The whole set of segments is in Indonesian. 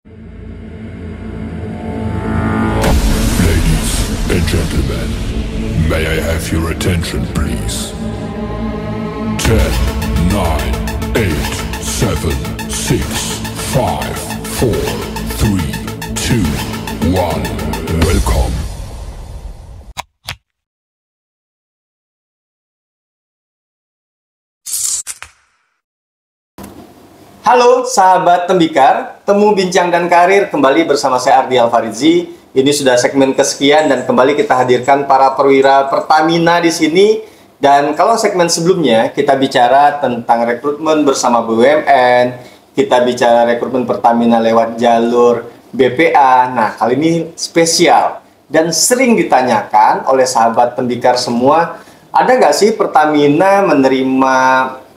Ladies and gentlemen, may I have your attention, please? 10, 9, 8, 7, 6, 5, 4, 3, 2, 1. Welcome. Halo sahabat Tembikar, temu bincang dan karir kembali bersama saya Ardi Alfarizi. Ini sudah segmen kesekian dan kembali kita hadirkan para perwira Pertamina di sini. Dan kalau segmen sebelumnya kita bicara tentang rekrutmen bersama BUMN, kita bicara rekrutmen Pertamina lewat jalur BPA. Nah, kali ini spesial dan sering ditanyakan oleh sahabat Tembikar semua, ada nggak sih Pertamina menerima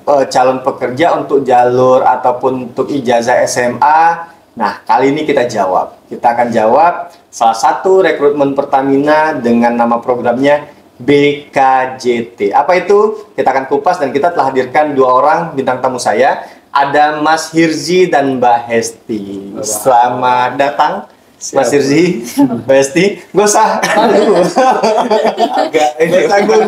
calon pekerja untuk jalur ataupun untuk ijazah SMA? Nah, kali ini kita jawab. Kita akan jawab salah satu rekrutmen Pertamina dengan nama programnya BKJT. Apa itu? Kita akan kupas dan kita telah hadirkan dua orang bintang tamu saya. Ada Mas Hirzi dan Mbak Hesti. Selamat datang. Mas Hirzi, Mbak Hesti. Gak usah. Agak ini tanggung.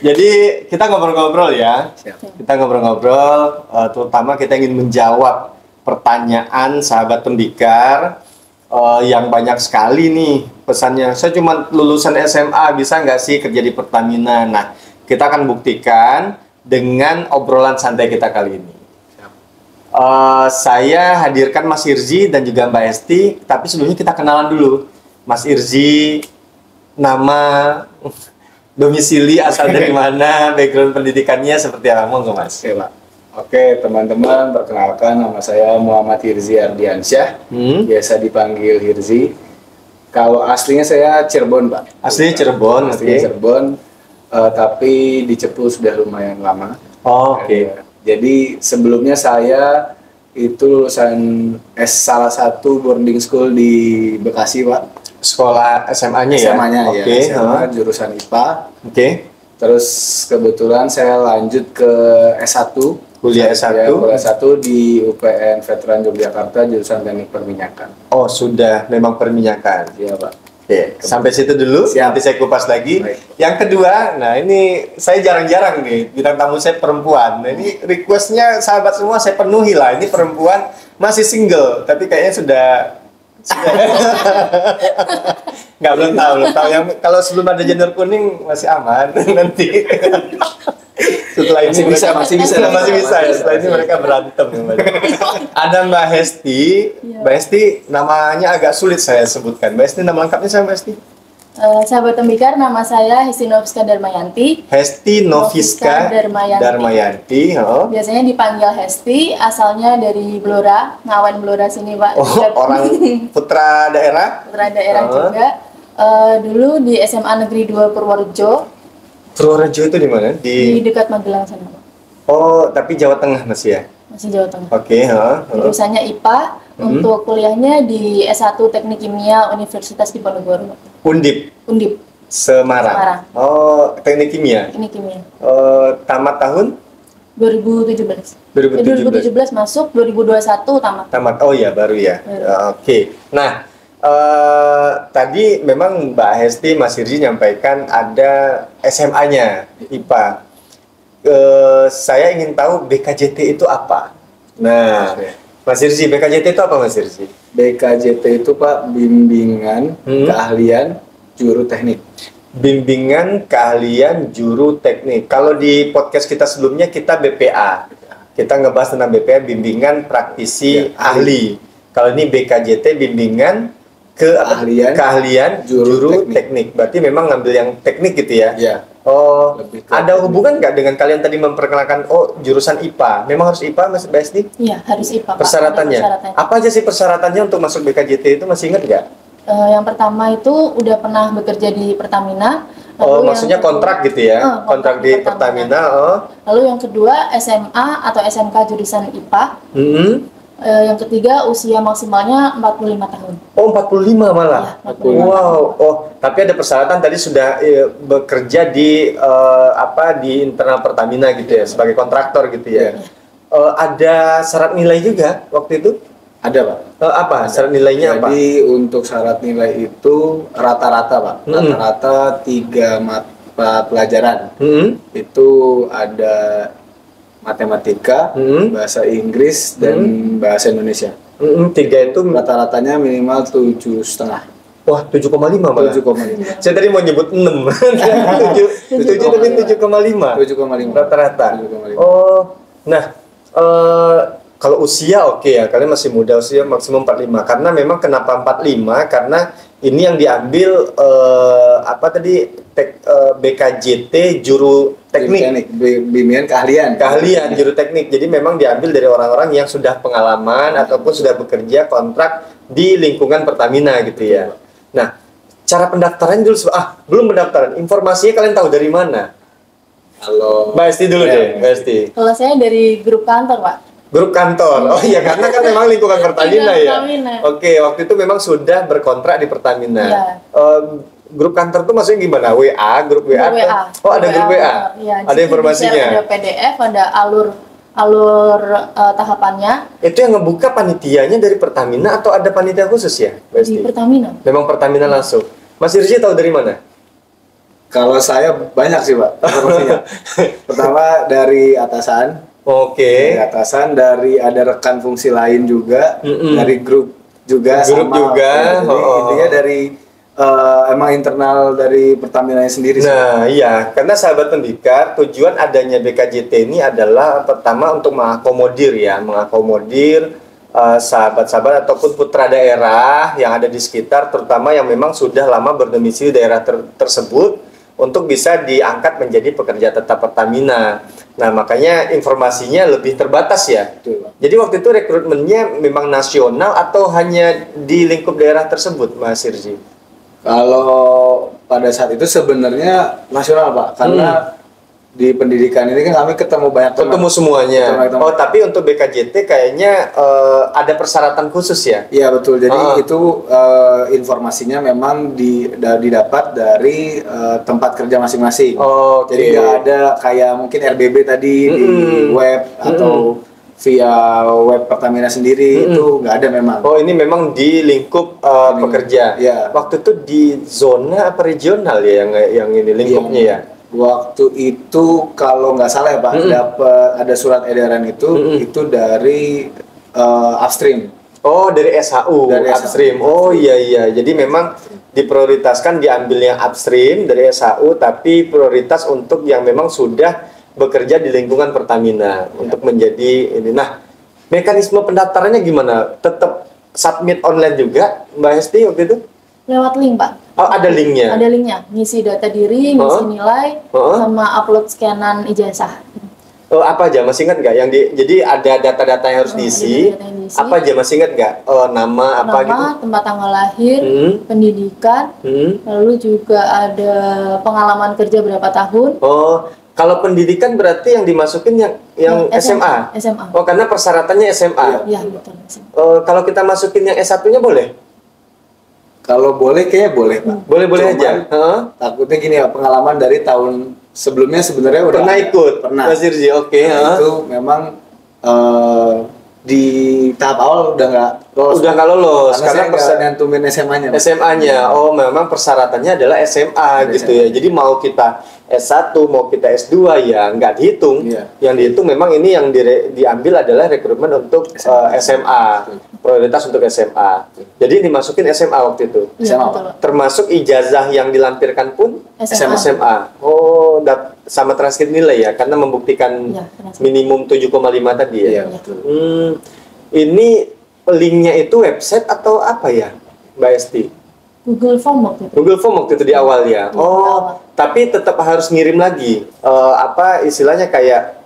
Jadi kita ngobrol-ngobrol ya. Kita ngobrol-ngobrol, terutama kita ingin menjawab pertanyaan sahabat Tembikar yang banyak sekali nih pesannya. Saya cuma lulusan SMA, bisa nggak sih kerja di Pertamina? Nah, kita akan buktikan dengan obrolan santai kita kali ini. Saya hadirkan Mas Hirzi dan juga Mbak Hesti, tapi sebelumnya kita kenalan dulu. Mas Hirzi, nama, domisili, asal dari mana, background pendidikannya seperti apa? Monggo Mas. Oke, Pak. Oke, teman-teman, perkenalkan nama saya Muhammad Hirzi Ardiansyah, biasa dipanggil Hirzi. Kalau aslinya saya Cirebon, Pak. Aslinya Cirebon, Aslinya Cirebon, tapi di Cepu sudah lumayan lama. Oke. Jadi sebelumnya saya itu lulusan salah satu boarding school di Bekasi, Pak. Sekolah SMA-nya ya? SMA-nya ya, Oke. SMA, jurusan IPA. Oke. Terus kebetulan saya lanjut ke S1. Kuliah S1? Ya, kuliah S1 di UPN Veteran Yogyakarta, jurusan Teknik Perminyakan. Oh, sudah memang perminyakan. Iya, Pak. Oke, sampai situ dulu. Siap. Nanti saya kupas lagi. Baik. Yang kedua, nah ini saya jarang-jarang nih, bintang tamu saya perempuan. Nah ini requestnya sahabat semua saya penuhi lah. Ini perempuan masih single, tapi kayaknya sudah nggak, belum tahu. Yang kalau sebelum ada janur kuning masih aman. Nanti setelah ini masih bisa. ya. Setelah ini mereka berantem kembali. Ada Mbak Hesti. Mbak Hesti namanya agak sulit saya sebutkan. Mbak Hesti, nama lengkapnya saya Mbak Hesti? Sahabat Tembikar, nama saya Hesti Noviska Darmayanti. Hesti Noviska Darmayanti. Oh. Biasanya dipanggil Hesti, asalnya dari Blora, Ngawen Blora sini, Pak. Oh, orang putra daerah? Putra daerah juga. Dulu di SMA Negeri 2 Purworejo. Purworejo itu di mana? Di dekat Magelang sana, Pak. Oh, tapi Jawa Tengah masih ya? Masih Jawa Tengah. Oke, Jurusannya IPA. Untuk kuliahnya di S1 Teknik Kimia Universitas Diponegoro. Undip Semarang. Oh, Teknik Kimia. Teknik Kimia. Tamat tahun 2017. 2017 masuk, 2021 tamat. Tamat. Oh ya, baru ya. Oke. Nah, tadi memang Mbak Hesti, Mas Hirzi nyampaikan ada SMA-nya IPA. Saya ingin tahu BKJT itu apa. Nah, Mas Hirzi, BKJT itu apa Mas Hirzi? BKJT itu, Pak, bimbingan keahlian juru teknik. Bimbingan keahlian juru teknik. Kalau di podcast kita sebelumnya kita BPA. Kita ngebahas tentang BPA, bimbingan praktisi ahli. Kalau ini BKJT, bimbingan keahlian juru teknik. Berarti memang ngambil yang teknik gitu ya? Iya. Oh, ada hubungan nggak dengan kalian tadi memperkenalkan, oh jurusan IPA? Memang harus IPA, Mas Besti? Iya, harus IPA, Pak. Persyaratannya? Apa aja sih persyaratannya untuk masuk BKJT itu, masih ingat nggak? Yang pertama itu udah pernah bekerja di Pertamina. Oh, maksudnya kontrak gitu ya? Kontrak di Pertamina. Lalu yang kedua SMA atau SMK jurusan IPA. Yang ketiga usia maksimalnya 45 tahun. Oh, 45 malah? Ya, 45 wow. tahun. Oh, tapi ada persyaratan tadi sudah bekerja di di internal Pertamina gitu ya, sebagai kontraktor gitu ya. ada syarat nilai juga waktu itu? Ada, Pak. Apa? Syarat nilainya apa? Jadi untuk syarat nilai itu rata-rata, Pak. Rata-rata 3 mata pelajaran. Itu ada matematika, bahasa Inggris, dan bahasa Indonesia. 3 itu Rata-ratanya minimal 7,5. Wah, 7,5 malah. 7,5. Saya tadi mau nyebut 6. 7 tapi 7,5. 7,5. Rata-rata. 7,5. Oh, nah kalau usia oke ya, kalian masih muda, usia maksimum 45. Karena memang kenapa 45? Karena ini yang diambil apa tadi BKJT juru teknik. Bimbingan keahlian Juru teknik. Jadi memang diambil dari orang-orang yang sudah pengalaman ataupun sudah bekerja kontrak di lingkungan Pertamina gitu ya. Nah, cara pendaftaran dulu belum pendaftaran. Informasinya kalian tahu dari mana? Kalau Mbak Esti dulu deh, Mbak Esti. Kalau saya dari grup kantor, Pak. Grup kantor. Oh iya, karena kan memang lingkungan Pertamina ya. Pertamina. Oke, waktu itu memang sudah berkontrak di Pertamina. Iya. Grup kantor tuh maksudnya gimana? Grup WA? Grup WA. Oh, ada grup WA. Ya, Ada informasinya. Ada PDF, ada alur tahapannya. Itu yang ngebuka panitianya dari Pertamina atau ada panitia khusus ya, Mbak Esti? Di Pertamina. Memang Pertamina langsung. Mas Irji tahu dari mana? kalau saya banyak sih, Pak, informasinya. Pertama dari atasan. Oke. Dari atasan, dari ada rekan fungsi lain juga, dari grup juga. Grup juga. Intinya dari emang internal dari Pertamina sendiri. Nah, iya, karena sahabat pendikar, tujuan adanya BKJT ini adalah pertama untuk mengakomodir sahabat-sahabat ataupun putra daerah yang ada di sekitar, terutama yang memang sudah lama berdomisili daerah tersebut untuk bisa diangkat menjadi pekerja tetap Pertamina. Nah, makanya informasinya lebih terbatas ya. Betul. Jadi waktu itu rekrutmennya memang nasional atau hanya di lingkup daerah tersebut, Mas Irji? Kalau pada saat itu sebenarnya nasional, Pak, karena di pendidikan ini kan kami ketemu banyak teman. Ketemu semuanya. Ketemu. Oh, tapi untuk BKJT kayaknya ada persyaratan khusus ya? Iya, betul. Jadi itu informasinya memang didapat dari tempat kerja masing-masing. Oh, okay. Jadi nggak ada kayak mungkin RBB tadi di web atau via web Pertamina sendiri, itu nggak ada memang. Oh, ini memang di lingkup pekerja. Ya. Waktu itu di zona apa regional ya yang ini lingkupnya ya? Waktu itu kalau nggak salah ya, Pak, dapat ada surat edaran itu dari upstream. Oh, dari SHU, Dari upstream. Oh iya. Jadi memang diprioritaskan diambil yang upstream dari SHU, tapi prioritas untuk yang memang sudah bekerja di lingkungan Pertamina untuk menjadi ini. Nah, mekanisme pendaftarannya gimana? Tetap submit online juga, Mbak Hesti waktu itu? Lewat link, Pak. Oh, ada linknya? Ada linknya. Ngisi data diri, ngisi nilai, sama upload scanan ijazah. Oh, apa aja? Masih ingat nggak? Jadi ada data-data yang harus diisi. Apa aja? Masih ingat nggak? Nama apa gitu? Tempat tanggal lahir, pendidikan, lalu juga ada pengalaman kerja berapa tahun. Oh, kalau pendidikan berarti yang dimasukin yang SMA? SMA. Oh, karena persyaratannya SMA? Iya, betul. Kalau kita masukin yang S1-nya boleh? Kalau boleh, kayaknya boleh, Pak. Boleh-boleh aja. Takutnya gini ya, pengalaman dari tahun sebelumnya sebenarnya udah pernah ikut. Pernah. Mas Irji, oke. Itu memang di tahap awal udah nggak lolos. Karena saya nyantumin SMA-nya. SMA-nya. Oh, memang persyaratannya adalah SMA gitu ya. Jadi mau kita S1, mau kita S2 ya nggak dihitung. Yang dihitung memang ini yang diambil adalah rekrutmen untuk SMA. Prioritas untuk SMA. Jadi dimasukin SMA waktu itu. SMA. Termasuk ijazah yang dilampirkan pun SMA. Oh, sama transkrip nilai ya, karena membuktikan minimum 7,5 tadi ya. Ini linknya itu website atau apa ya, Mbak Esti? Google Form waktu itu. Google Form waktu itu di awal ya. Tapi tetap harus ngirim lagi. Istilahnya kayak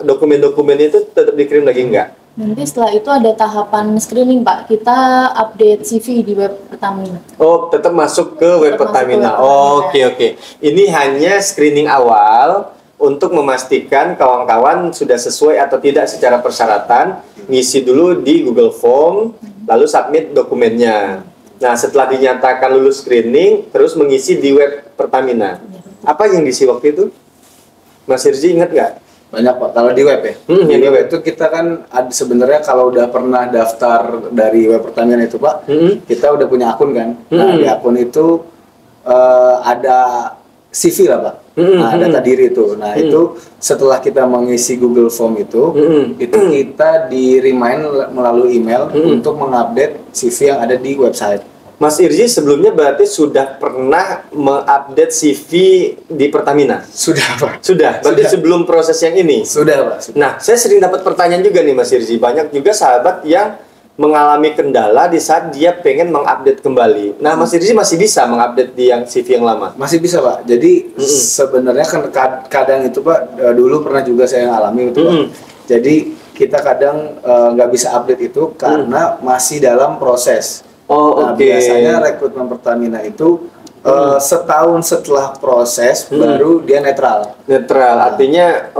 dokumen-dokumen itu tetap dikirim lagi enggak? Nanti setelah itu ada tahapan screening, Pak. Kita update CV di web Pertamina. Oh, tetap masuk ke web Pertamina. Oke. Ini hanya screening awal untuk memastikan kawan-kawan sudah sesuai atau tidak secara persyaratan. Ngisi dulu di Google Form, lalu submit dokumennya. Nah, setelah dinyatakan lulus screening, terus mengisi di web Pertamina. Apa yang diisi waktu itu? Mas Irji ingat nggak? Banyak Pak. Kalau di web ya, di web itu kita kan ada sebenarnya kalau udah pernah daftar dari web Pertamina itu Pak, kita udah punya akun kan. Nah di akun itu ada CV lah Pak. Nah data diri itu. Nah itu setelah kita mengisi Google Form itu kita di remind melalui email untuk mengupdate CV yang ada di website. Mas Irzi sebelumnya berarti sudah pernah mengupdate CV di Pertamina? Sudah Pak. Sudah. Berarti sebelum proses yang ini? Sudah Pak. Nah, saya sering dapat pertanyaan juga nih Mas Irzi. Banyak juga sahabat yang mengalami kendala di saat dia pengen mengupdate kembali. Nah, Mas Irzi masih bisa mengupdate di yang CV yang lama? Masih bisa Pak. Jadi sebenarnya kan kadang itu Pak, dulu pernah juga saya alami itu Pak. Jadi kita kadang nggak bisa update itu karena masih dalam proses. Nah, biasanya rekrutmen Pertamina itu setahun setelah proses baru dia netral. Netral, artinya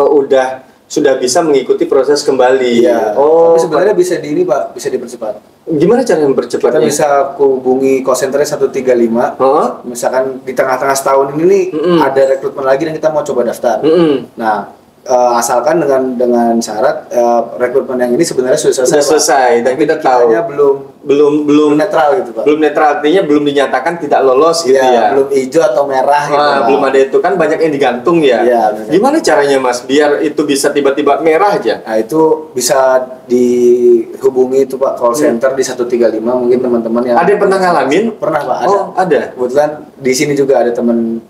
sudah bisa mengikuti proses kembali. Iya. Tapi sebenarnya bisa di ini Pak, bisa dipercepat. Gimana cara mempercepatnya? Kita bisa hubungi call center 135. Misalkan di tengah-tengah setahun ini nih ada rekrutmen lagi dan kita mau coba daftar. Nah, asalkan dengan syarat rekrutmen yang ini sebenarnya sudah selesai dan kita tahu belum netral gitu Pak. Belum netral artinya belum dinyatakan tidak lolos gitu ya. Belum hijau atau merah gitu. Belum ada itu kan banyak yang digantung ya. Gimana caranya Mas biar itu bisa tiba-tiba merah aja? Nah, itu bisa dihubungi itu Pak call center di 135 mungkin teman-teman yang ada yang pernah ngalamin? Pernah Pak, ada. Oh, ada. Kebetulan di sini juga ada teman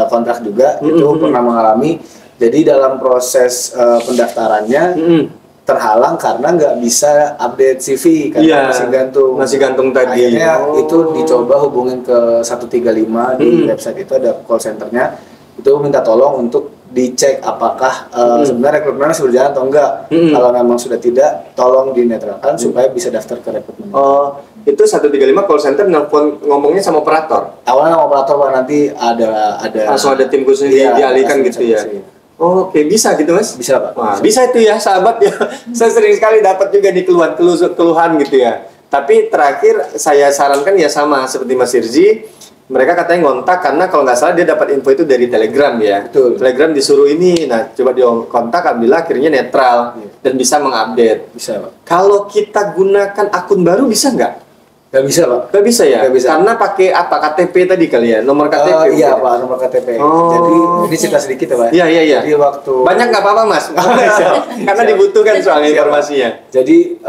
kontrak juga itu pernah mengalami. Jadi dalam proses pendaftarannya terhalang karena nggak bisa update CV karena masih gantung tadi. Akhirnya itu dicoba hubungin ke 135 di website itu ada call centernya, itu minta tolong untuk dicek apakah sebenarnya rekrutmennya sudah berjalan atau enggak. Kalau memang sudah tidak, tolong dinetralkan supaya bisa daftar ke rekrutmen. Oh, itu 135 call center nelfon ngomongnya sama operator. Awalnya sama operator Pak, nanti ada langsung ada tim khusus dialihkan gitu ya. Oke, bisa gitu Mas? Bisa Pak. Wah, bisa itu ya sahabat ya. Saya sering sekali dapat juga di keluhan gitu ya. Tapi terakhir saya sarankan ya sama seperti Mas Irzi. Mereka katanya ngontak karena kalau nggak salah dia dapat info itu dari Telegram ya. Betul. Telegram disuruh ini, nah coba dia kontak, alhamdulillah akhirnya netral dan bisa mengupdate. Bisa Pak. Kalau kita gunakan akun baru bisa nggak? Nggak bisa Pak. Nggak bisa ya? Nggak bisa. Karena pakai apa? KTP tadi kali ya? Nomor KTP? Iya Pak, nomor KTP. Jadi ini cerita sedikit ya Pak. Iya. Jadi waktu banyak nggak apa-apa Mas? Karena dibutuhkan soalnya informasinya. Jadi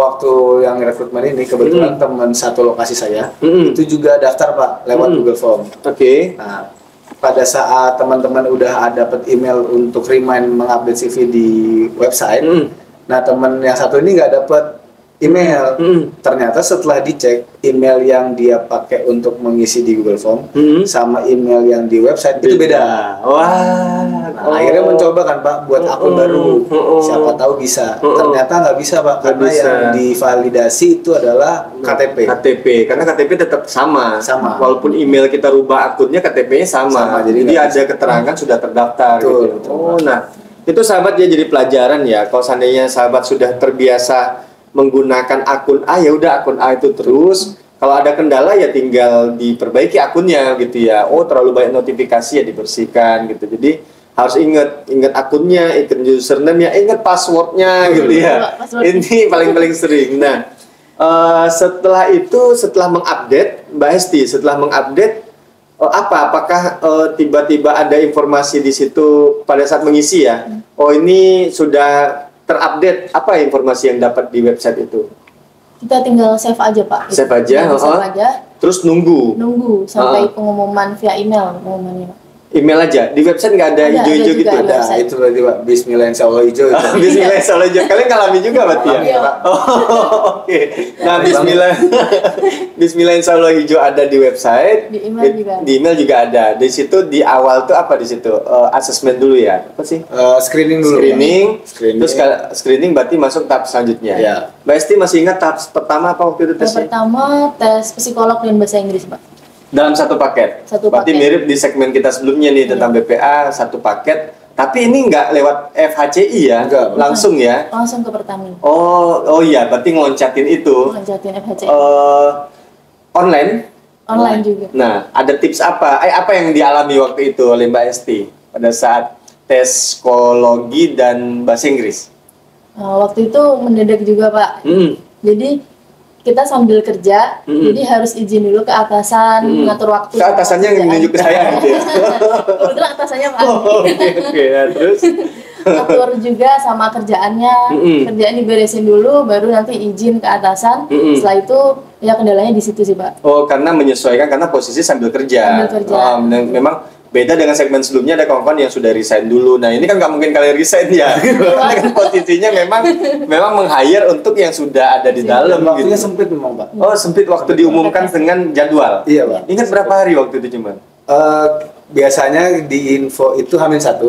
waktu yang rekrutmen ini kebetulan teman satu lokasi saya itu juga daftar Pak lewat Google Form. Oke. Nah, pada saat teman-teman udah dapat email untuk remind mengupdate CV di website, nah teman yang satu ini nggak dapat email. Ternyata setelah dicek email yang dia pakai untuk mengisi di Google Form sama email yang di website itu beda. Wah. Akhirnya mencoba kan Pak buat akun baru. Siapa tahu bisa. Ternyata nggak bisa Pak karena yang divalidasi itu adalah KTP. Karena KTP tetap sama. Walaupun email kita rubah akunnya, KTP-nya sama. Jadi ada keterangan sudah terdaftar. Betul. Oh, nah itu sahabat ya jadi pelajaran ya. Kalau seandainya sahabat sudah terbiasa menggunakan akun A, ya udah akun A itu terus. Kalau ada kendala ya tinggal diperbaiki akunnya gitu ya. Oh, terlalu banyak notifikasi ya dibersihkan gitu. Jadi harus ingat akunnya, ingat username-nya, ingat passwordnya gitu ya. Ini paling sering. Nah, setelah itu, setelah mengupdate, Mbak Hesti, setelah mengupdate apakah tiba-tiba ada informasi di situ pada saat mengisi ya? Oh, ini sudah terupdate, apa informasi yang dapat di website itu? Kita tinggal save aja Pak. Save aja, save aja. Terus nunggu sampai pengumuman via email pengumumannya. Email aja, di website nggak ada hijau-hijau gitu? Ada, itu berarti Pak, Bismillah Insya Allah hijau. Bismillah Insya Allah hijau, kalian ngalami juga berarti ya? Iya Pak. Oke. Nah, Bismillah Insya Allah hijau ada di website. Di email juga. Di email juga ada. Di situ di awal tuh apa di situ? Asesmen dulu ya? Apa sih? Screening dulu. Terus screening berarti masuk tahap selanjutnya. Ya. Mbak Esti masih ingat tahap pertama apa waktu itu tesnya? Pertama tes psikolog dan bahasa Inggris Pak. Dalam satu paket. Berarti mirip di segmen kita sebelumnya nih tentang BPA, satu paket. Tapi ini nggak lewat FHCI ya, langsung ya? Langsung ke Pertamina. Oh iya, berarti ngeloncatin itu. Ngeloncatin FHCI. Online? Online juga. Nah, ada tips apa? Apa yang dialami waktu itu oleh Mbak Esti pada saat tes psikologi dan bahasa Inggris? Waktu itu mendadak juga Pak. Jadi kita sambil kerja, jadi harus izin dulu ke atasan, mengatur waktu. Ke atasannya yang menunjuk ke saya gitu ya? Kebetulan atasannya Pak. Oke. Nah, terus? Atur juga sama kerjaannya, kerjaan diberesin dulu, baru nanti izin ke atasan. Setelah itu ya kendalanya di situ sih Pak. Oh, karena menyesuaikan karena posisi sambil kerja. Sambil kerja. Memang beda dengan segmen sebelumnya, ada kawan-kawan yang sudah resign dulu. Nah, ini kan nggak mungkin kalian resign ya. Karena kan posisinya memang meng-hire untuk yang sudah ada di dalam. Waktunya Gitu. sempit memang Pak. Oh, sempit waktu diumumkan dengan jadwal. Iya Pak. Ingat berapa hari waktu itu cuman? Biasanya di info itu H-1.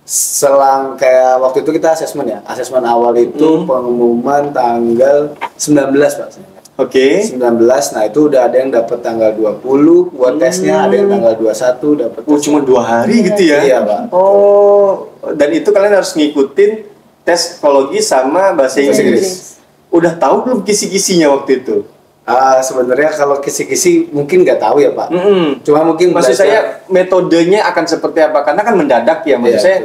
Selang kayak waktu itu kita asesmen ya. Asesmen awal itu pengumuman tanggal 19 Pak. Oke. 19, nah itu udah ada yang dapat tanggal 20 buat tesnya, ada yang tanggal 21 dapat. Oh, cuma 2 hari gitu ya? Iya Pak. Oh, dan itu kalian harus ngikutin tes psikologi sama bahasa Inggris. Udah tahu belum kisi-kisinya waktu itu? Sebenarnya kalau kisi-kisi mungkin nggak tahu ya Pak. Cuma mungkin maksud saya metodenya akan seperti apa? Karena kan mendadak ya. Maksud saya,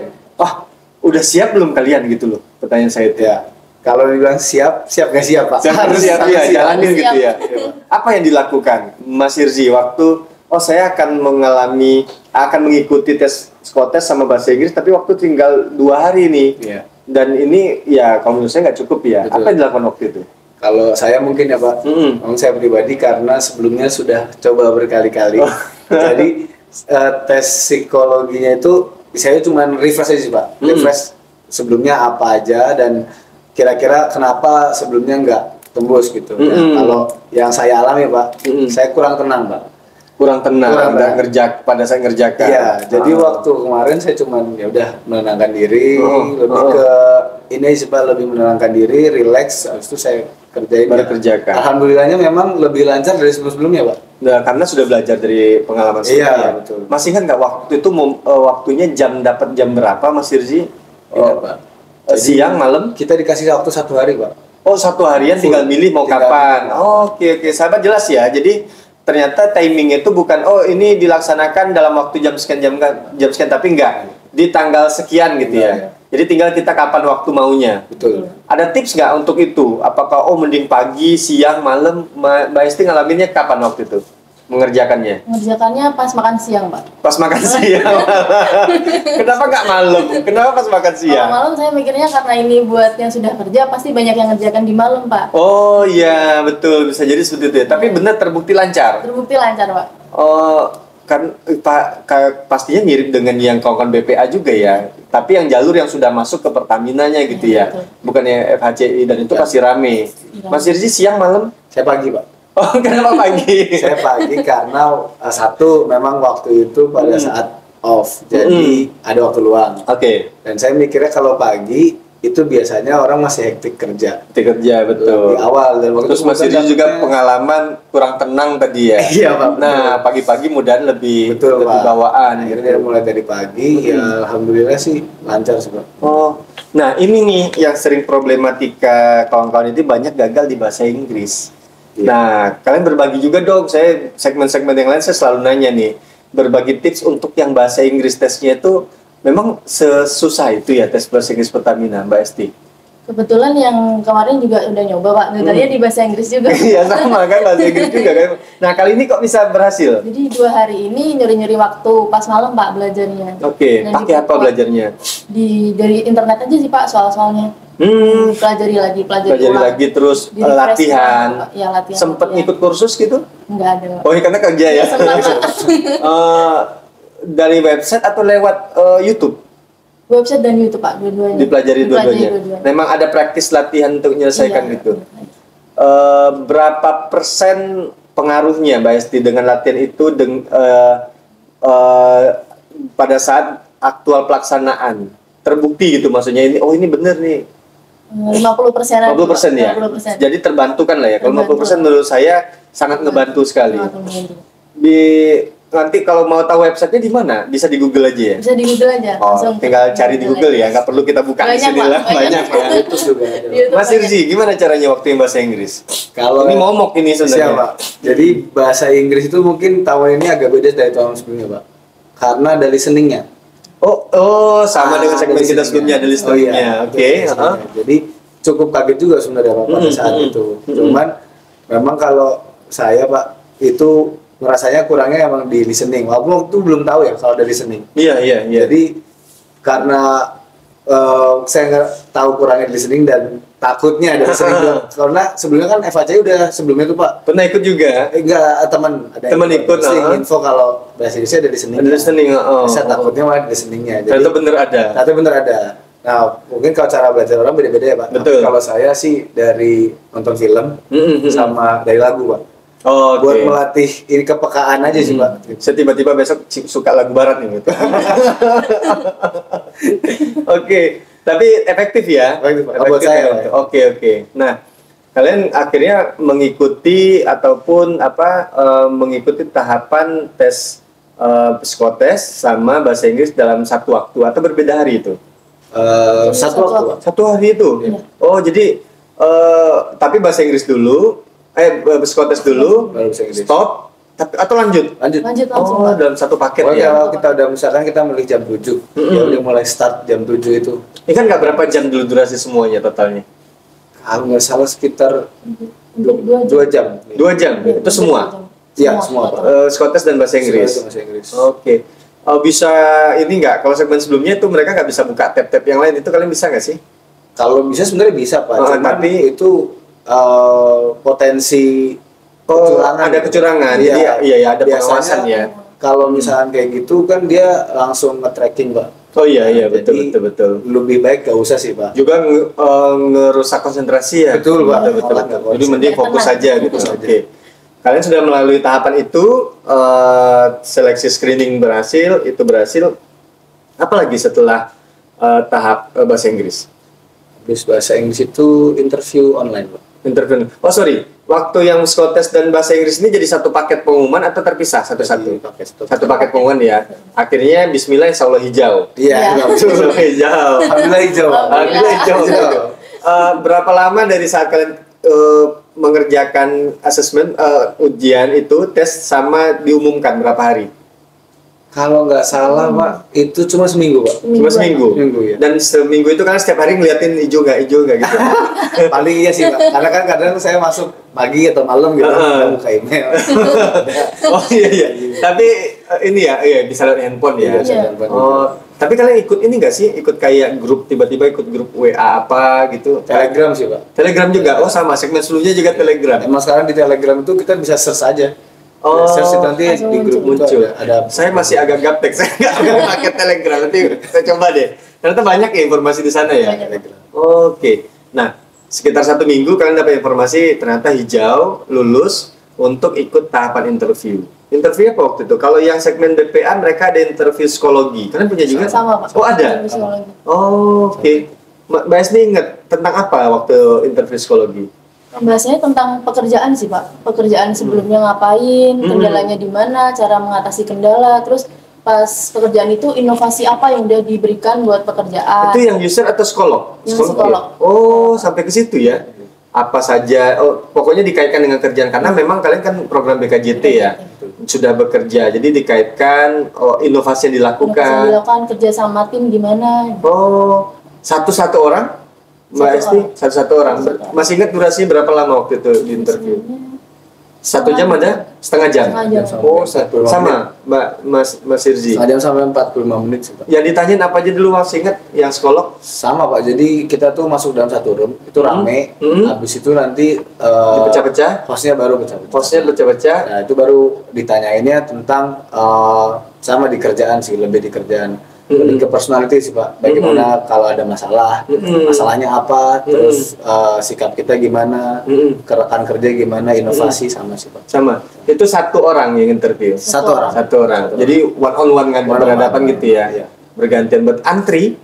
udah siap belum kalian gitu loh? Pertanyaan saya itu. Ya. Kalau dibilang siap nggak siap Pak? Harus siap ya, jalanin siap. gitu ya. Apa yang dilakukan Mas Irzi waktu saya akan mengikuti tes psikotes sama bahasa Inggris, tapi waktu tinggal 2 hari nih. Iya. Dan ini ya kalau menurut saya nggak cukup ya. Betul. Apa yang dilakukan waktu itu? Kalau saya mungkin ya Pak, saya pribadi karena sebelumnya sudah coba berkali-kali. Jadi tes psikologinya itu saya cuma refresh aja sih Pak. Refresh sebelumnya apa aja dan kira-kira kenapa sebelumnya nggak tembus gitu. Nah, kalau yang saya alami Pak, saya kurang tenang Pak. Kurang tenang pada saat ngerjakan. Iya, jadi waktu kemarin saya cuman ya udah menenangkan diri, lebih ke ini sih Pak, lebih menenangkan diri, relax, habis itu saya kerjain. Baru kerjakan. Alhamdulillahnya memang lebih lancar dari sebelum-sebelumnya Pak. Nah, karena sudah belajar dari pengalaman sebelumnya. Iya, betul. Masih ingat nggak waktu itu waktunya dapat jam berapa Mas Irzi? Iya Pak. Siang, malam? Kita dikasih waktu 1 hari Pak. Oh, 1 harian tinggal milih mau kapan. Oke, sahabat jelas ya. Jadi ternyata timing itu bukan ini dilaksanakan dalam waktu jam sekian, tapi enggak di tanggal sekian gitu ya. Jadi tinggal kita kapan waktu maunya. Betul. Ada tips nggak untuk itu? Apakah mending pagi, siang, malam? Mbak Esti ngalaminnya kapan waktu itu mengerjakannya? Mengerjakannya pas makan siang Pak. Pas makan siang. Kenapa nggak malam? Kenapa pas makan siang? Kalau malam saya mikirnya karena ini buat yang sudah kerja pasti banyak yang ngerjakan di malam Pak. Oh iya betul, bisa jadi seperti itu ya. Tapi benar terbukti lancar. Terbukti lancar Pak. Kan pastinya mirip dengan yang kawan BPA juga ya. Tapi yang jalur yang sudah masuk ke Pertaminanya gitu ya. Betul. Bukannya FHCI dan itu pasti rame. Mas Irzi siang malam? Saya pagi Pak. Oh, kenapa pagi? Saya pagi karena satu memang waktu itu pada saat off, jadi ada waktu luang. Oke. Dan saya mikirnya kalau pagi itu biasanya orang masih hektik kerja. Kerja betul. Di awal dan waktu Terus Mas Irzi juga pengalaman kurang tenang tadi ya. Iya Pak. Nah pagi-pagi mudahan lebih Betul Pak. bawaan. Akhirnya mulai dari pagi, ya alhamdulillah sih lancar sih Pak. Oh, nah ini nih yang sering problematika kawan-kawan itu banyak gagal di bahasa Inggris. Nah, kalian berbagi juga dong. Saya segmen-segmen yang lain saya selalu nanya nih, berbagi tips untuk yang bahasa Inggris tesnya itu memang sesusah itu ya tes bahasa Inggris Pertamina, Mbak Esti. Kebetulan yang kemarin juga udah nyoba Pak, tadinya di bahasa Inggris juga. Iya sama kan bahasa Inggris juga kan. Nah kali ini kok bisa berhasil? Jadi 2 hari ini nyuri-nyuri waktu pas malam Pak belajarnya. Oke, pakai apa belajarnya? Dari internet aja sih Pak soal-soalnya. Pelajari lagi terus Di latihan. Ya, latihan. Sempet ngikut kursus gitu? Enggak ada. Oh, karena kerja ya. Sempat. Dari website atau lewat YouTube? Website dan YouTube Pak, dua-duanya. Dipelajari dua-duanya. Memang ada praktis latihan untuk menyelesaikan gitu. Berapa persen pengaruhnya Mbak Esti dengan latihan itu pada saat aktual pelaksanaan? Terbukti gitu maksudnya ini bener nih. 50% ya. 50%. Jadi terbantu kan lah ya. Kalau 50% menurut saya sangat ngebantu sekali. Nanti kalau mau tahu websitenya di mana? Bisa di Google aja ya? Bisa di Google aja. Tinggal cari di Google ya. Nggak perlu kita buka di sini lah. Banyak ya. Mas Irzi, gimana caranya waktu yang bahasa Inggris? Kalau ini momok ini sebenarnya. Jadi bahasa Inggris itu mungkin tahun ini agak beda dari tahun sebelumnya Pak. Karena ada listeningnya. Sama dengan segmen kita sebelumnya, ada listeningnya. Oke. Jadi cukup kaget juga sebenarnya Pak pada saat itu. Cuman memang kalau saya Pak itu ngerasanya kurangnya emang di listening. Walaupun waktu belum tahu ya kalau ada listening. Iya. Jadi karena saya nggak tahu kurangnya di listening dan takutnya ada listening karena sebelumnya kan FHC udah sebelumnya tuh Pak. Pernah ikut juga? Enggak, teman ikut info kalau bahasa Inggrisnya ada listening. Ada listening. Saya takutnya malah di listeningnya. Jadi Ternyata bener ada. Nah, mungkin kalau cara belajar orang beda-beda ya Pak. Betul. Tapi kalau saya sih dari nonton film sama dari lagu Pak. Buat melatih ini kepekaan aja sih Pak. Saya tiba-tiba besok suka lagu barat nih gitu. Oke, tapi efektif ya. Buat saya. Oke. Nah, kalian akhirnya mengikuti ataupun mengikuti tahapan tes psikotes sama bahasa Inggris dalam satu waktu atau berbeda hari itu? Satu waktu Pak. Satu hari itu. Iya. Oh, jadi tapi bahasa Inggris dulu, psikotes dulu, Baru bahasa Inggris. stop, atau lanjut? Lanjut langsung Oh, Pak. dalam satu paket kalau ya. kita udah misalkan kita milih jam 7 ya udah mulai start jam 7 itu Ini kan nggak berapa jam dulu durasi semuanya totalnya? kalau nggak salah sekitar 2 2 jam. 2 jam, itu semua? Iya, semua, Pak. Psikotes dan bahasa Inggris? Bahasa Inggris. Oke. Bisa ini nggak, kalau segmen sebelumnya itu mereka nggak bisa buka tab-tab yang lain, itu kalian bisa nggak sih? Kalau bisa sebenarnya bisa Pak, cuman tapi itu potensi kecurangan. Ada kecurangan, jadi iya ada Biasanya pengawasan ya. Kalau misalnya kayak gitu kan dia langsung nge-tracking Pak. Oh iya Jadi, betul. Lebih baik gak usah sih Pak. Juga ngerusak konsentrasi ya. Betul, Pak. Betul. Malah nggak Jadi mending fokus Tenang. saja gitu. Fokus Oke. Kalian sudah melalui tahapan itu, seleksi screening berhasil, itu berhasil. Apalagi setelah tahap bahasa Inggris? Habis bahasa Inggris itu interview online Pak. Interview. Oh sorry, waktu yang psikotes dan bahasa Inggris ini jadi satu paket pengumuman atau terpisah satu-satu? Satu paket pengumuman ya. Akhirnya Bismillah Insya Allah hijau. Iya, Insya Allah hijau. Alhamdulillah hijau. Alhamdulillah hijau. Berapa lama dari saat kalian mengerjakan asesmen ujian itu tes sama diumumkan berapa hari? Kalau nggak salah Pak, itu cuma seminggu Pak. Cuma seminggu. Seminggu ya. Dan seminggu itu kan setiap hari ngeliatin hijau nggak gitu. Paling iya sih Pak. Karena kan kadang saya masuk pagi atau malam gitu, buka email. Oh iya. Tapi ini ya, bisa lewat handphone ya. Iya. Oh, tapi kalian ikut ini nggak sih? Ikut kayak grup, tiba-tiba ikut grup WA apa gitu? Telegram sih Pak. Telegram juga. Oh sama, segmen sebelumnya juga Telegram. Emang sekarang di Telegram itu kita bisa search aja. Oh, search nanti langsung di grup muncul. itu ada. Saya masih agak gaptek, saya nggak pakai Telegram. Nanti saya coba deh. Ternyata banyak ya informasi di sana ya. Banyak. Oke. Nah, sekitar 1 minggu kalian dapat informasi ternyata hijau, lulus untuk ikut tahapan interview. Interview apa waktu itu? Kalau yang segmen BPA mereka ada interview psikologi. Kalian punya juga? Sama Pak. Oh ada. Psikologi. Oh, oke. Mbak Esni ingat tentang apa waktu interview psikologi? Bahasanya tentang pekerjaan sih Pak. Pekerjaan sebelumnya ngapain, kendalanya di mana, cara mengatasi kendala, terus pas pekerjaan itu inovasi apa yang udah diberikan buat pekerjaan. Itu yang user atau psikolog? Yang psikolog. Oh, sampai ke situ ya. Apa saja, pokoknya dikaitkan dengan kerjaan karena memang kalian kan program BKJT ya, sudah bekerja, jadi dikaitkan inovasi yang dilakukan. Kerja sama tim gimana? Oh, satu orang, Mbak Esti, satu orang. Masih ingat durasinya berapa lama waktu itu di interview? 1 jam ada? Setengah jam? Setengah jam. Oh, sama, Mbak Mas Irzi. Setengah jam sampai 45 menit sih Pak. Yang ditanyain apa aja dulu masih ingat yang psikolog? Sama Pak, jadi kita tuh masuk dalam satu room, itu rame, habis itu nanti Dipecah-pecah? hostnya baru pecah-pecah. Hostnya pecah-pecah? Nah itu baru ditanyainnya tentang sama di kerjaan sih, lebih di kerjaan. Lebih ke personality sih Pak, bagaimana kalau ada masalah, masalahnya apa, terus sikap kita gimana, ke rekan kerja gimana, inovasi sama sih Pak. Sama. Itu 1 orang yang interview? Satu orang. Satu orang. Jadi one on one kan berhadapan gitu ya? Iya. Bergantian buat antri?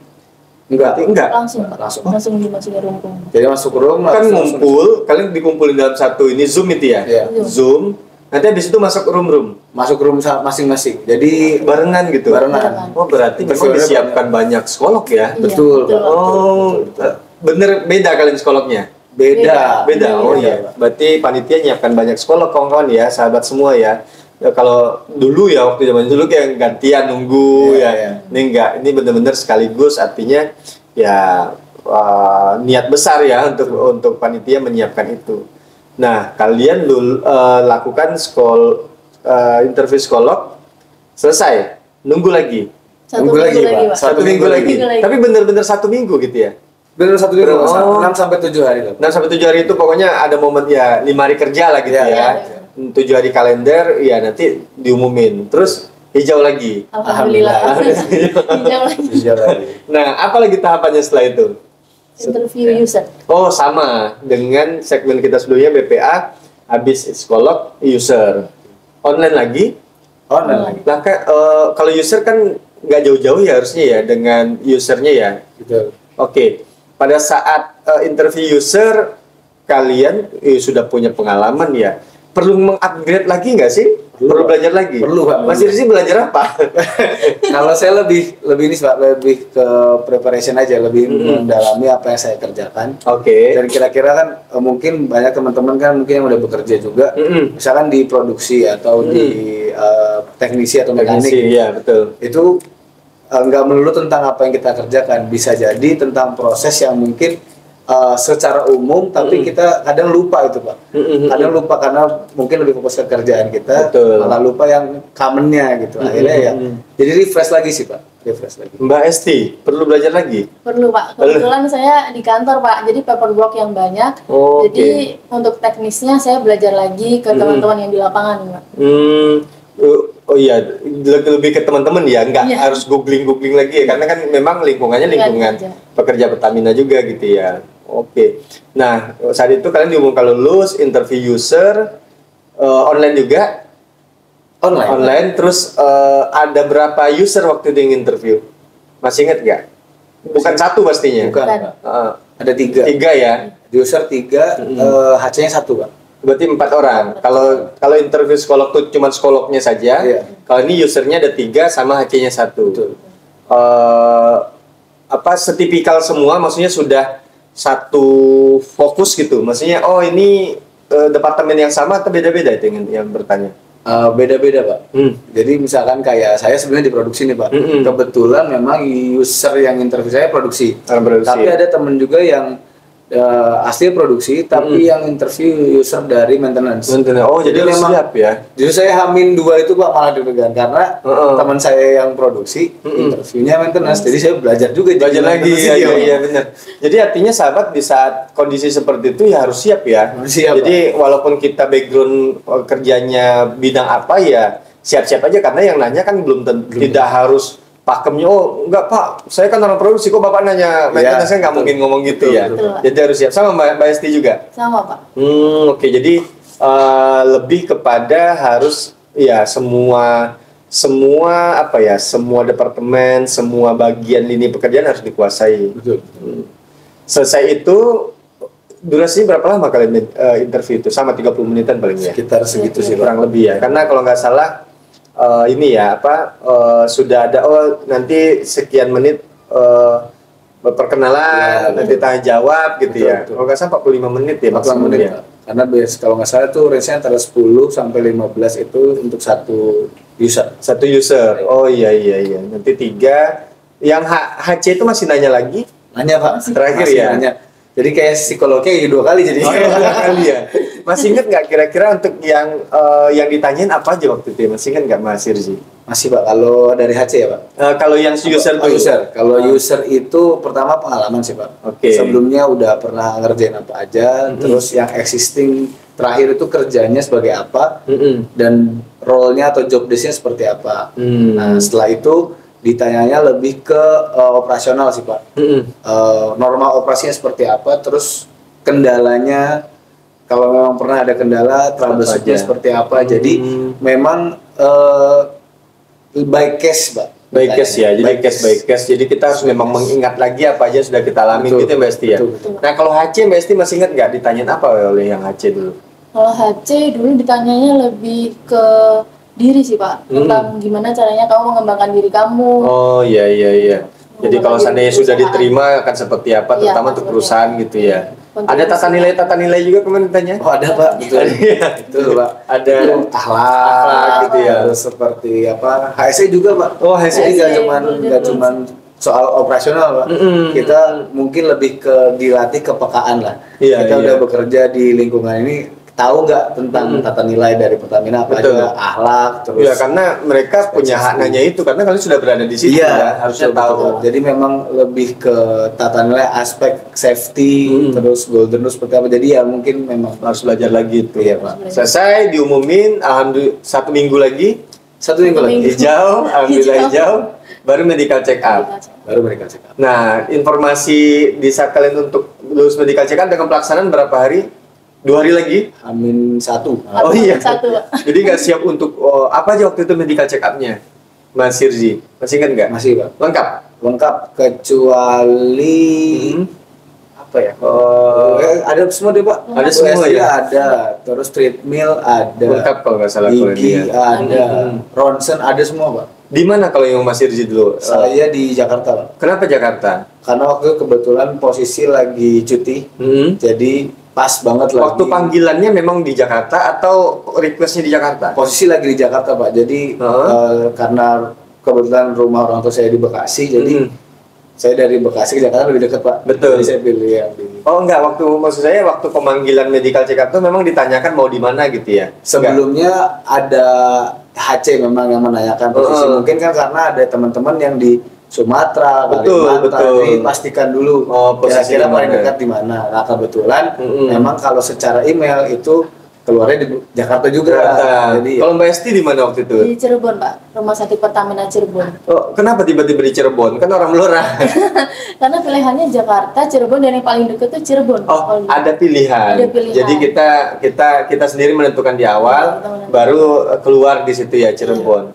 Enggak. Langsung. Langsung. Dimasukin rumpun. Jadi masuk ke room, Kan langsung- ngumpul, kalian dikumpulin dalam satu ini Zoom itu ya? Iya. Zoom. Nanti habis itu masuk room masuk room masing-masing. Jadi barengan gitu. barengan. Oh, berarti memang disiapkan banyak psikolog ya? Iya, Betul, Pak. Oh, bener beda kalian psikolognya? Beda. Beda. Oh iya. Berarti panitia nyiapkan banyak psikolog kawan-kawan ya, sahabat semua ya. Ya, kalau dulu ya waktu zaman dulu kayak gantian nunggu Iya, ya. iya. Ini enggak, ini benar-benar sekaligus artinya ya niat besar ya untuk panitia menyiapkan itu. Nah, kalian dulu lakukan interview psikolog selesai, nunggu lagi. Nunggu lagi, Pak. Satu minggu lagi. Tapi benar-benar 1 minggu gitu ya. Benar 1 minggu, Oh. 6 sampai 7 hari lah. 6 sampai 7 hari itu pokoknya ada momen ya 5 hari kerja lah gitu Iya, ya. iya. 7 hari kalender ya nanti diumumin. Terus hijau lagi. Alhamdulillah. Hijau lagi. Hijau lagi. Nah, apa lagi tahapannya setelah itu? Interview user. Oh, sama dengan segmen kita sebelumnya BPA, habis psikolog, user. Online lagi. Online lagi. Nah, kalau user kan nggak jauh-jauh ya harusnya ya dengan usernya ya. Gitu. Oke, pada saat interview user kalian sudah punya pengalaman ya. Perlu mengupgrade lagi nggak sih? Perlu belajar lagi? Perlu, Pak. Mas Irzi belajar apa? Kalau saya lebih ini Pak, lebih ke preparation aja, lebih mendalami apa yang saya kerjakan. Oke. Dan kira-kira kan mungkin banyak teman-teman kan mungkin yang udah bekerja juga, misalkan di produksi atau di teknisi atau mekanik. Teknisi, iya betul. Itu nggak melulu tentang apa yang kita kerjakan, bisa jadi tentang proses yang mungkin secara umum, tapi kita kadang lupa itu Pak. Kadang lupa karena mungkin lebih fokus ke kerjaan kita, Betul. malah lupa yang commonnya gitu. Akhirnya ya, jadi refresh lagi sih Pak, refresh lagi. Mbak Esti, perlu belajar lagi? Perlu Pak, kebetulan saya di kantor Pak, jadi paperwork yang banyak. Oh, Jadi untuk teknisnya saya belajar lagi ke teman-teman yang di lapangan Pak. Oh iya, lebih ke teman-teman ya, nggak Iya. harus googling lagi ya, karena kan memang lingkungannya lingkungan Iya. pekerja Pertamina juga gitu ya. Oke, nah saat itu kalian diumumkan lulus, interview user, online juga, online. Terus ada berapa user waktu itu yang interview? Masih ingat nggak? Bukan satu pastinya. Bukan Bukan. Pak. Eh, Ada 3. 3 ya. User 3, HC-nya 1 Pak. Berarti 4 orang. Kalau interview psikolog tuh cuma psikolognya saja. Iya. Kalau ini usernya ada 3 sama HC-nya 1. Betul. Apa setipikal semua? Maksudnya sudah satu fokus gitu. Maksudnya ini departemen yang sama atau beda-beda itu yang bertanya. Beda-beda Pak. Jadi misalkan kayak saya sebenarnya di produksi nih Pak. Kebetulan memang user yang interview saya produksi. Orang produksi. Tapi ada temen juga yang asli produksi, tapi yang interview user dari maintenance. Oh, jadi lu memang siap ya? Justru saya Hamin 2 itu Pak malah deg-degan karena teman saya yang produksi interviewnya maintenance. Jadi saya belajar juga jadi Belajar lagi maintenance ya, dia, Pak. iya benar. Jadi artinya sahabat di saat kondisi seperti itu ya harus siap ya. Harus siap, Jadi walaupun kita background kerjanya bidang apa ya siap-siap aja karena yang nanya kan belum tentu tidak harus pakemnya. Oh enggak Pak, saya kan orang produksi kok Bapak nanya maintenance saya nggak betul. mungkin ngomong gitu Betul, ya. betul. Jadi harus siap sama Mbak Esti juga. Sama Pak. Oke, jadi lebih kepada harus ya semua apa ya, semua departemen, semua bagian lini pekerjaan harus dikuasai. Betul. Selesai itu durasinya berapa lama kalian interview itu? Sama 30 menitan paling ya? Sekitar segitu sih Pak. Kurang lebih ya. Karena kalau nggak salah ini ya sudah ada nanti sekian menit perkenalan, Ya, nanti tanya jawab gitu Betul, ya. betul. Kalau nggak salah 45 menit ya 40 maksimum menit ya. Pak. Karena kalau nggak salah tuh range-nya antara 10 sampai 15 itu untuk satu user. Satu user. Oh iya. Nanti 3. Yang HC itu masih nanya lagi? Nanya Pak. Terakhir Masih ya? Nanya. Jadi kayak psikolognya 2 kali jadi. Oh iya, 2 kali ya. Masih ingat nggak kira-kira untuk yang ditanyain apa aja waktu itu? Masih ingat nggak Mas Irzi? Masih Pak. Kalau dari HC ya Pak. Kalau yang user Oh, tuh? user. Kalau user itu pertama pengalaman sih Pak. Oke. Sebelumnya udah pernah ngerjain apa aja. Terus yang existing terakhir itu kerjanya sebagai apa dan role-nya atau job desk-nya seperti apa. Nah setelah itu ditanyanya lebih ke operasional sih Pak. Norma operasinya seperti apa, terus kendalanya kalau memang pernah ada kendala, troubleshoot-nya aja? seperti apa. Jadi memang by case Pak. By case ya, jadi By case by case. Jadi kita harus memang mengingat lagi apa aja sudah kita alami Betul, gitu ya Mbak Esti ya. betul. Nah kalau HC Mbak Esti masih ingat nggak ditanyain apa oleh yang HC dulu? Kalau HC dulu ditanyanya lebih ke diri sih Pak, tentang gimana caranya kamu mengembangkan diri kamu. Oh iya. Jadi kalau Mengembangkan seandainya diri sudah perusahaan. diterima akan seperti apa, Iya, terutama untuk seperti perusahaan gitu ya. Ada tata nilai juga kemarin tanya. Oh ada Pak, betul. Betul Pak. Ada akhlak gitu ya. Terus seperti apa? HSE juga Pak. Oh, HSE. Jadi HSE, nggak cuman soal operasional Pak. Kita mungkin lebih ke dilatih kepekaan lah. Iya, Kita iya. udah bekerja di lingkungan ini, tahu nggak tentang tata nilai dari Pertamina apa Betul. aja, akhlak terus. Ya karena mereka punya hak nanya itu karena kalian sudah berada di situ ya, harusnya betul, tahu. betul. Jadi memang lebih ke tata nilai aspek safety, terus golden rule seperti apa. Jadi ya mungkin memang Harus belajar lagi itu. Iya, Pak. Selesai diumumin, alhamdulillah 1 minggu lagi 1 minggu lagi hijau, alhamdulillah hijau, baru medical check up. baru mereka check up. Nah, informasi di saat kalian untuk lulus medical check up dengan pelaksanaan berapa hari? 2 hari lagi? Amin 1. Oh iya. Satu, Pak. Jadi nggak siap untuk apa aja waktu itu medical check up-nya, Mas Sirzi? Masih ingat nggak? Masih Pak. Lengkap. Lengkap kecuali apa ya? Ada semua deh Pak. Ada semua USG ya? Ada, terus treadmill ada. Lengkap kalau nggak salah kalau ini Gigi ya. ada, ronsen ada semua Pak. Di mana kalau yang Mas Sirzi dulu? Saya di Jakarta Pak. Kenapa Jakarta? Karena waktu itu kebetulan posisi lagi cuti, jadi pas banget lagi. Waktu panggilannya memang di Jakarta atau requestnya di Jakarta? Posisi lagi di Jakarta Pak. Jadi karena kebetulan rumah orang tua saya di Bekasi, jadi saya dari Bekasi ke Jakarta lebih dekat Pak. Betul. Jadi saya pilih yang di. Oh enggak, maksud saya waktu pemanggilan medical check up itu memang ditanyakan mau di mana gitu ya? Sebelumnya ada HC memang yang menanyakan posisi. Mungkin kan karena ada teman-teman yang di Sumatera, Betul, Kalimantan, betul. jadi pastikan dulu Posisi kira-kira di paling mana. dekat di mana. Nah kebetulan memang kalau secara email itu keluarnya di Jakarta juga. Jakarta. Jadi Kalau Mbak Esti di mana waktu itu? Di Cirebon, Pak. Rumah sakit Pertamina Cirebon. Oh, kenapa tiba-tiba di Cirebon? Kan orang Blora. Karena pilihannya Jakarta, Cirebon, dan yang paling dekat tuh Cirebon. Oh, Kalau di- ada pilihan. Ada pilihan. Jadi kita sendiri menentukan di awal, Kita menentukan. baru keluar di situ ya Cirebon.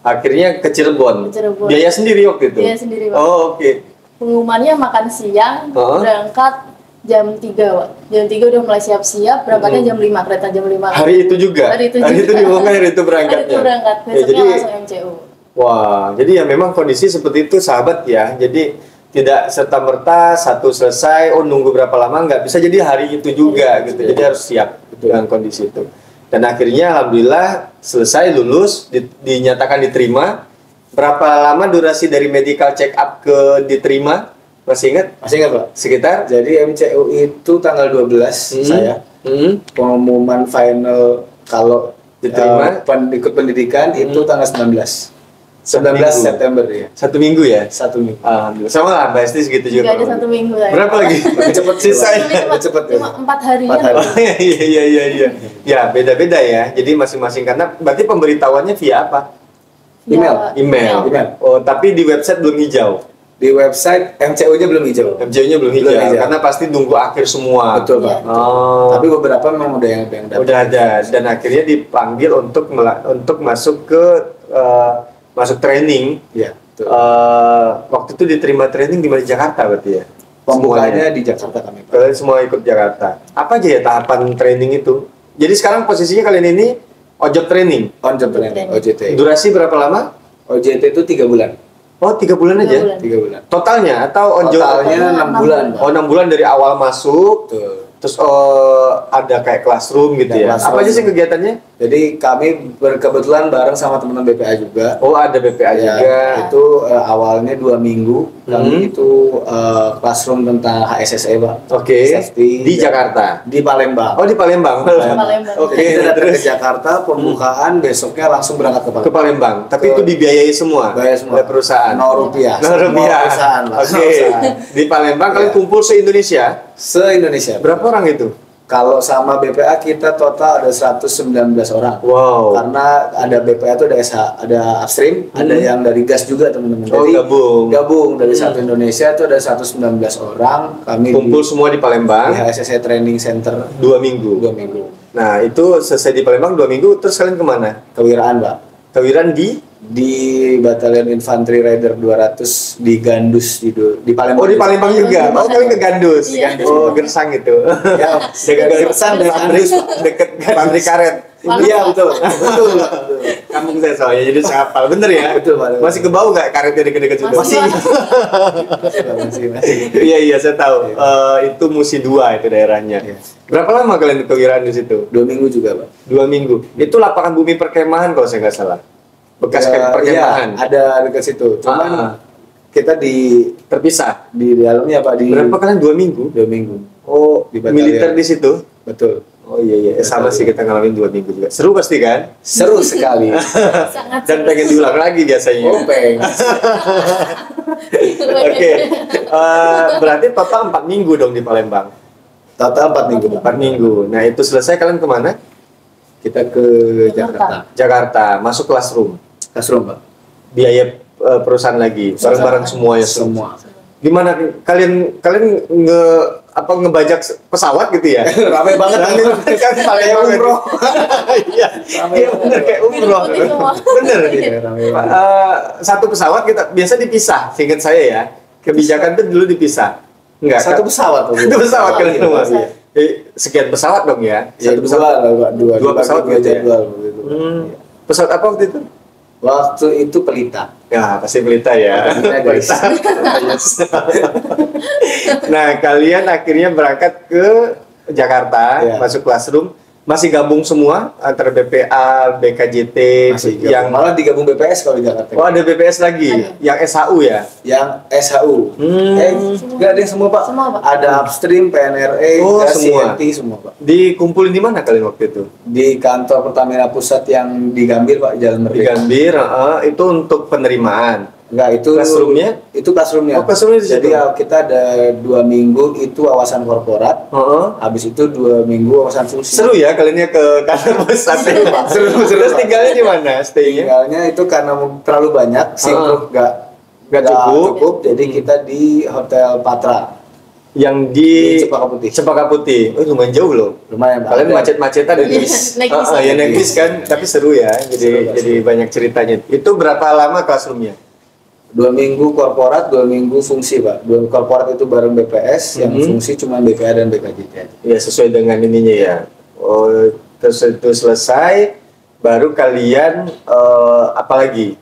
Akhirnya ke Cirebon. Ke Cirebon. Biaya sendiri waktu itu. Biaya sendiri, Pak. Oh, oke. Pengumumannya makan siang, Oh. berangkat jam 3, Pak. Jam 3 udah mulai siap-siap, berangkatnya jam 5, kereta jam 5. Hari itu juga. Hari itu diumumkan, hari itu Hari berangkatnya. itu berangkat, Ya, besoknya jadi langsung MCU. wah, jadi ya memang kondisi seperti itu sahabat ya. Jadi tidak serta merta satu selesai, oh nunggu berapa lama nggak bisa. Jadi hari itu juga gitu. Jadi harus siap dengan kondisi itu. Dan akhirnya alhamdulillah selesai lulus, dinyatakan diterima. Berapa lama durasi dari medical check up ke diterima? Masih ingat? masih ingat Pak? Sekitar? Jadi MCU itu tanggal 12 saya. Pengumuman final kalau Diterima? ikut pendidikan itu tanggal 19. 19 Minggu. September ya. 1 minggu ya? 1 minggu. Alhamdulillah. Sama lah, Mbak Esti segitu juga. Nggak ada kurang 1 lebih. minggu lah. Berapa lagi? Cepet Sisanya. Cepet ya. Cuma 4 harian. 4 hari. Oh iya. Ya beda-beda ya. Jadi masing-masing karena berarti pemberitahuannya via apa? Email. Email. Oh tapi di website belum hijau. Di website MCU-nya belum hijau. MCU-nya belum hijau. Belum hijau. Karena pasti nunggu akhir semua. Betul Pak. Oh. Tapi beberapa memang udah yang dapat. Udah ada dan akhirnya dipanggil untuk masuk ke masuk training. Iya. Betul. Waktu itu diterima training di mana? Jakarta berarti ya. Pembukaannya di Jakarta kami Pak. Kalian semua ikut Jakarta. Apa aja ya tahapan training itu? Jadi sekarang posisinya kalian ini on-job training. On job training OJT. Durasi berapa lama? OJT itu 3 bulan. Oh, 3 bulan aja? 3 bulan. 3 bulan. Totalnya atau on-job? Totalnya 6 bulan. Pak. Oh, 6 bulan dari awal masuk. Betul. Terus ada kayak classroom gitu Ada ya. classroom. Apa aja sih kegiatannya? Jadi kami berkebetulan bareng sama teman-teman BPA juga. Oh, ada BPA Ya, juga. itu awalnya 2 minggu kami itu classroom tentang HSSE Pak. Oke. Safety Di dan- Jakarta. Di Palembang. Oh, di Palembang. Palembang. Oke, Kita datang terus ke Jakarta, pembukaan besoknya langsung berangkat ke ke Palembang. Palembang. Tapi itu dibiayai semua. Bayar semua. Oleh perusahaan. 0 rupiah. Nol Semua rupiah. perusahaan, Pak. Oke. Semua perusahaan. Di Palembang kalian Ya. kumpul se-Indonesia. Se-Indonesia. Berapa orang itu? Kalau sama BPA kita total ada 119 orang. Wow. Karena ada BPA itu ada SH, ada upstream, ada yang dari gas juga teman-teman. Oh, Jadi gabung. dari satu Indonesia itu ada 119 orang. Kami Kumpul semua di di Palembang HSSE Training Center 2 minggu. 2 minggu. Nah, itu selesai di Palembang 2 minggu, terus kalian kemana? Kewiraan, Pak. Kewiran di? Di Batalion Infanteri Rider 200 di Gandus di Palembang. Oh, di Palembang juga. Oh, kalian ke Gandus. Iya. Oh, Gersang itu. Ya, Dekat Gersang dan Gandus, deket Pabrik karet. Iya, betul. Betul. Kampung saya soalnya, jadi saya hafal. Bener ya? Betul, Pak. Masih kebau nggak karetnya deket-deket situ? Masih. masih. Iya, saya tahu. Itu Musi 2 itu daerahnya. Iya. Berapa lama kalian kewiraan di situ? 2 minggu juga, Pak. 2 minggu. Itu lapangan bumi perkemahan kalau saya nggak salah. Bekas perkemahan. Iya, ada dekat situ. Cuman kita terpisah. di dalamnya, Pak, di Berapa kalian 2 minggu? 2 minggu. Oh, Di batalion. militer di situ? Betul. Oh iya, sama sih kita ngalamin 2 minggu juga. Seru pasti kan? Seru sekali. Sangat Dan pengen diulang lagi biasanya. Oh, pengen. Oke, berarti total 4 minggu dong di Palembang. Total 4 minggu, Pak. 4 minggu. Nah itu selesai kalian kemana? Kita ke Jakarta. Jakarta, masuk classroom. Classroom, Pak. Biaya perusahaan lagi, bareng-bareng semuanya. Semua. Gimana kalian ngebajak pesawat gitu ya? Ramai banget kan Palembang umroh. Iya, iya bener kayak umroh. Bener. Iya, ramai Pak, banget. satu pesawat kita biasa dipisah, seingat saya ya. Kebijakan itu dulu dipisah. Enggak, Satu pesawat, Pak. Satu pesawat kalian Iya, semua. iya. Sekian pesawat dong ya? Ya, Satu pesawat. Dua pesawat dua gitu ya? jadwal gitu. Pesawat apa waktu itu? Waktu itu Pelita. Ya, pasti Pelita ya. Pelita, guys. Nah, kalian akhirnya berangkat ke Jakarta, Ya. masuk classroom. Masih gabung semua antara BPA, BKJT, Masih yang malah digabung BPS kalau di Jakarta. Oh, ada BPS lagi, yang SHU ya? Yang SHU. Enggak ada yang semua, Pak. Semua, Pak. Ada upstream, PNRA, Oh, gas, semua. CNT, semua, Pak. Dikumpulin di mana kalian waktu itu? Di kantor Pertamina Pusat yang di Gambir, Pak, Jalan Di Merdeka. Gambir, itu untuk penerimaan. Enggak, itu Classroom-nya? Itu classroom-nya. Oh, classroom-nya di situ. Jadi kita ada 2 minggu itu wawasan korporat. Habis itu 2 minggu wawasan fungsi. Seru ya kaliannya ke kantor pusat. Seru. Terus tinggalnya di mana? Stay-nya? Tinggalnya itu karena terlalu banyak, sinkron nggak cukup. Jadi kita di Hotel Patra Yang di Cempaka Putih. Cempaka Putih. Oh, lumayan jauh loh. Lumayan, Pak. Kalian macet-macetan di bis. Naik bis. Ya naik bis kan, tapi seru ya. Seru, Jadi banyak ceritanya. Itu berapa lama classroom-nya? 2 minggu korporat, 2 minggu fungsi, Pak. 2 korporat itu bareng BPS, yang fungsi cuma BPA dan BKJT aja. Ya sesuai dengan ininya ya. Oh, terus itu selesai, baru kalian apa lagi?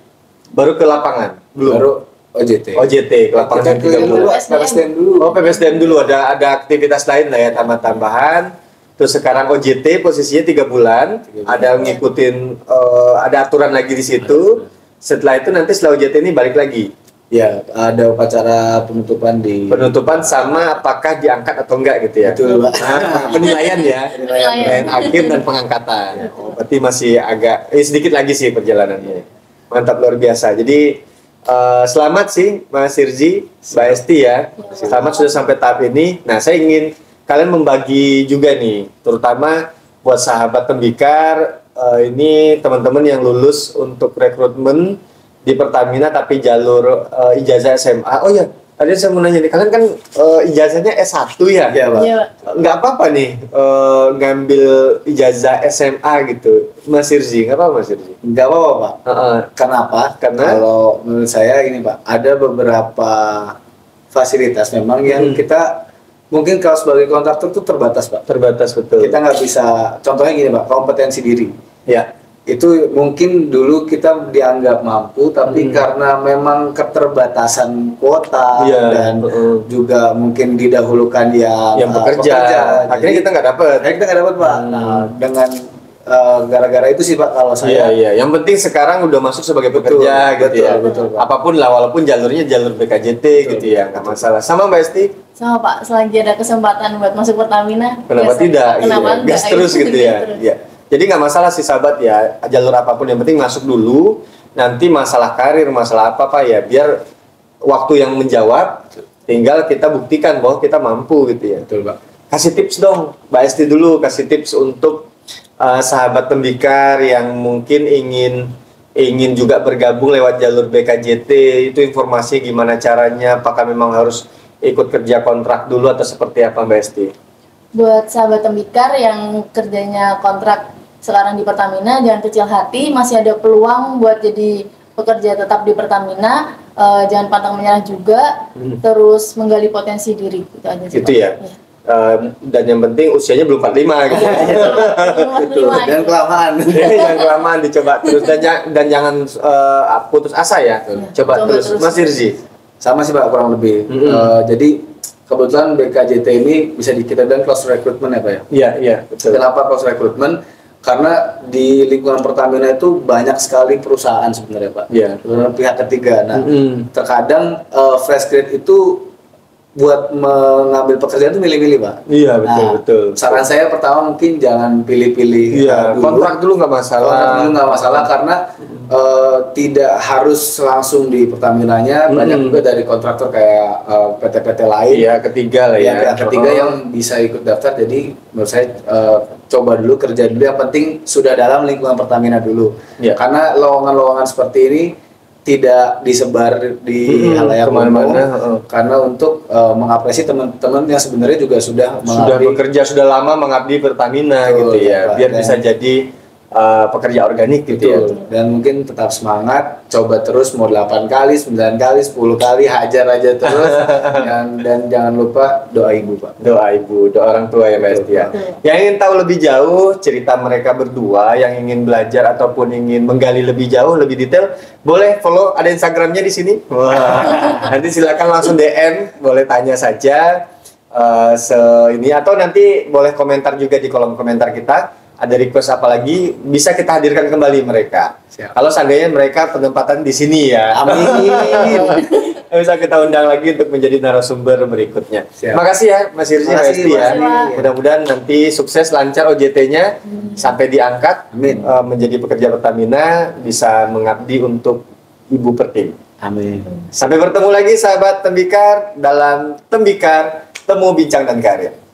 Baru ke lapangan? Belum. Baru OJT. OJT ke lapangan Kita yang 3 bulan. PPSDM dulu. Oh, PPSDM dulu ada aktivitas lain lah ya, tambah-tambahan. Terus sekarang OJT posisinya 3 bulan, ada ngikutin ada aturan lagi di situ. Setelah itu nanti setelah OJT ini balik lagi. Ya, ada upacara penutupan di Penutupan sama apakah diangkat atau enggak gitu ya. Betul, Pak. Nah, penilaian ya. Penilaian akhir dan pengangkatan. Oh, berarti masih agak sedikit lagi sih perjalanannya. Mantap, luar biasa. Jadi selamat sih Mas Sirji, Mbak Esti ya. Selamat sudah sampai tahap ini. Nah, saya ingin kalian membagi juga nih, terutama buat sahabat tembikar, ini teman-teman yang lulus untuk rekrutmen di Pertamina tapi jalur ijazah SMA. Oh ya, tadi saya mau nanya nih, kalian kan ijazahnya S1 ya? Iya, Pak. Iya, Pak. Nggak apa-apa nih ngambil ijazah SMA gitu, Mas Sirji, nggak apa-apa Mas Sirji? Nggak apa-apa, Pak. Kenapa? Karena? Kalau menurut saya gini, Pak, ada beberapa fasilitas memang yang kita mungkin kalau sebagai kontraktor itu terbatas, Pak. Terbatas, betul. Kita nggak bisa, contohnya gini, Pak, kompetensi diri. Ya. Itu mungkin dulu kita dianggap mampu, tapi karena memang keterbatasan kuota Iya, dan juga mungkin didahulukan yang pekerja. Akhirnya Jadi, kita nggak dapet. akhirnya kita nggak dapat, Pak. Nah, dengan gara-gara itu sih, Pak, kalau saya. Iya. Yang penting sekarang udah masuk sebagai pekerja gitu ya. betul, Pak. Apapun lah, walaupun jalurnya jalur BKJT gitu ya, nggak masalah. Sama Mbak Esti? Sama Pak, selagi ada kesempatan buat masuk Pertamina, Kenapa biasa. tidak? Kenapa gitu ya? Gas enggak? terus gitu ya. Terus. Iya. Jadi nggak masalah sih sahabat ya, jalur apapun yang penting masuk dulu. Nanti masalah karir, masalah apa ya, biar waktu yang menjawab. Tinggal kita buktikan bahwa kita mampu gitu ya. Betul, Pak. Kasih tips dong, Mbak Esti dulu kasih tips untuk sahabat tembikar yang mungkin ingin juga bergabung lewat jalur BKJT. Itu informasi gimana caranya, apakah memang harus ikut kerja kontrak dulu atau seperti apa Mbak Esti? Buat sahabat tembikar yang kerjanya kontrak sekarang di Pertamina, jangan kecil hati, masih ada peluang buat jadi pekerja tetap di Pertamina. Jangan pantang menyerah juga, terus menggali potensi diri, itu aja sih, Gitu Pak. ya. Iya. Dan yang penting usianya belum 45 gitu. Gitu. Dan kelamaan. Jangan kelamaan, dicoba terus dan jangan putus asa ya. Coba terus. Mas Irzi. Sama sih Pak, kurang lebih. Jadi kebetulan BKJT ini bisa kita bilang close recruitment ya Pak ya? Iya, betul. Kenapa close recruitment? Karena di lingkungan Pertamina itu banyak sekali perusahaan sebenarnya Pak. Iya. Pihak ketiga. Nah, terkadang fresh grade itu buat mengambil pekerjaan itu milih-milih Pak. Iya, betul. Saran saya pertama mungkin jangan pilih-pilih dulu. Kontrak dulu nggak masalah. Kontrak dulu nggak masalah karena tidak harus langsung di Pertaminanya. Banyak juga dari kontraktor kayak PT-PT lain. Iya, ketiga lah ya. Pihak ketiga yang bisa ikut daftar. Jadi menurut saya coba dulu, kerja dulu. Yang penting sudah dalam lingkungan Pertamina dulu. Iya. Karena lowongan-lowongan seperti ini tidak disebar di halayak umum karena untuk mengapresiasi teman-teman yang sebenarnya juga sudah bekerja sudah lama mengabdi Pertamina gitu ya, biar bisa jadi pekerja organik gitu ya. Dan mungkin tetap semangat, coba terus mau 8 kali, 9 kali, 10 kali, hajar aja terus. dan jangan lupa doa ibu Pak. Doa ibu, doa orang tua ya Mas ya. Yang ingin tahu lebih jauh cerita mereka berdua, yang ingin belajar ataupun ingin menggali lebih jauh, lebih detail, boleh follow, ada Instagramnya di sini. Wah, nanti silakan langsung DM, boleh tanya saja ini atau nanti boleh komentar juga di kolom komentar kita. Ada request apa lagi, bisa kita hadirkan kembali mereka. Siap. Kalau seandainya mereka penempatan di sini ya. Amin. Bisa kita undang lagi untuk menjadi narasumber berikutnya. Siap. Makasih ya Mas Irzi, Mas Esti ya. Mudah-mudahan nanti sukses, lancar OJT-nya sampai diangkat menjadi pekerja Pertamina, bisa mengabdi untuk Ibu Pertiwi. Amin. Sampai bertemu lagi sahabat Tembikar dalam Tembikar Temu Bincang dan Karir.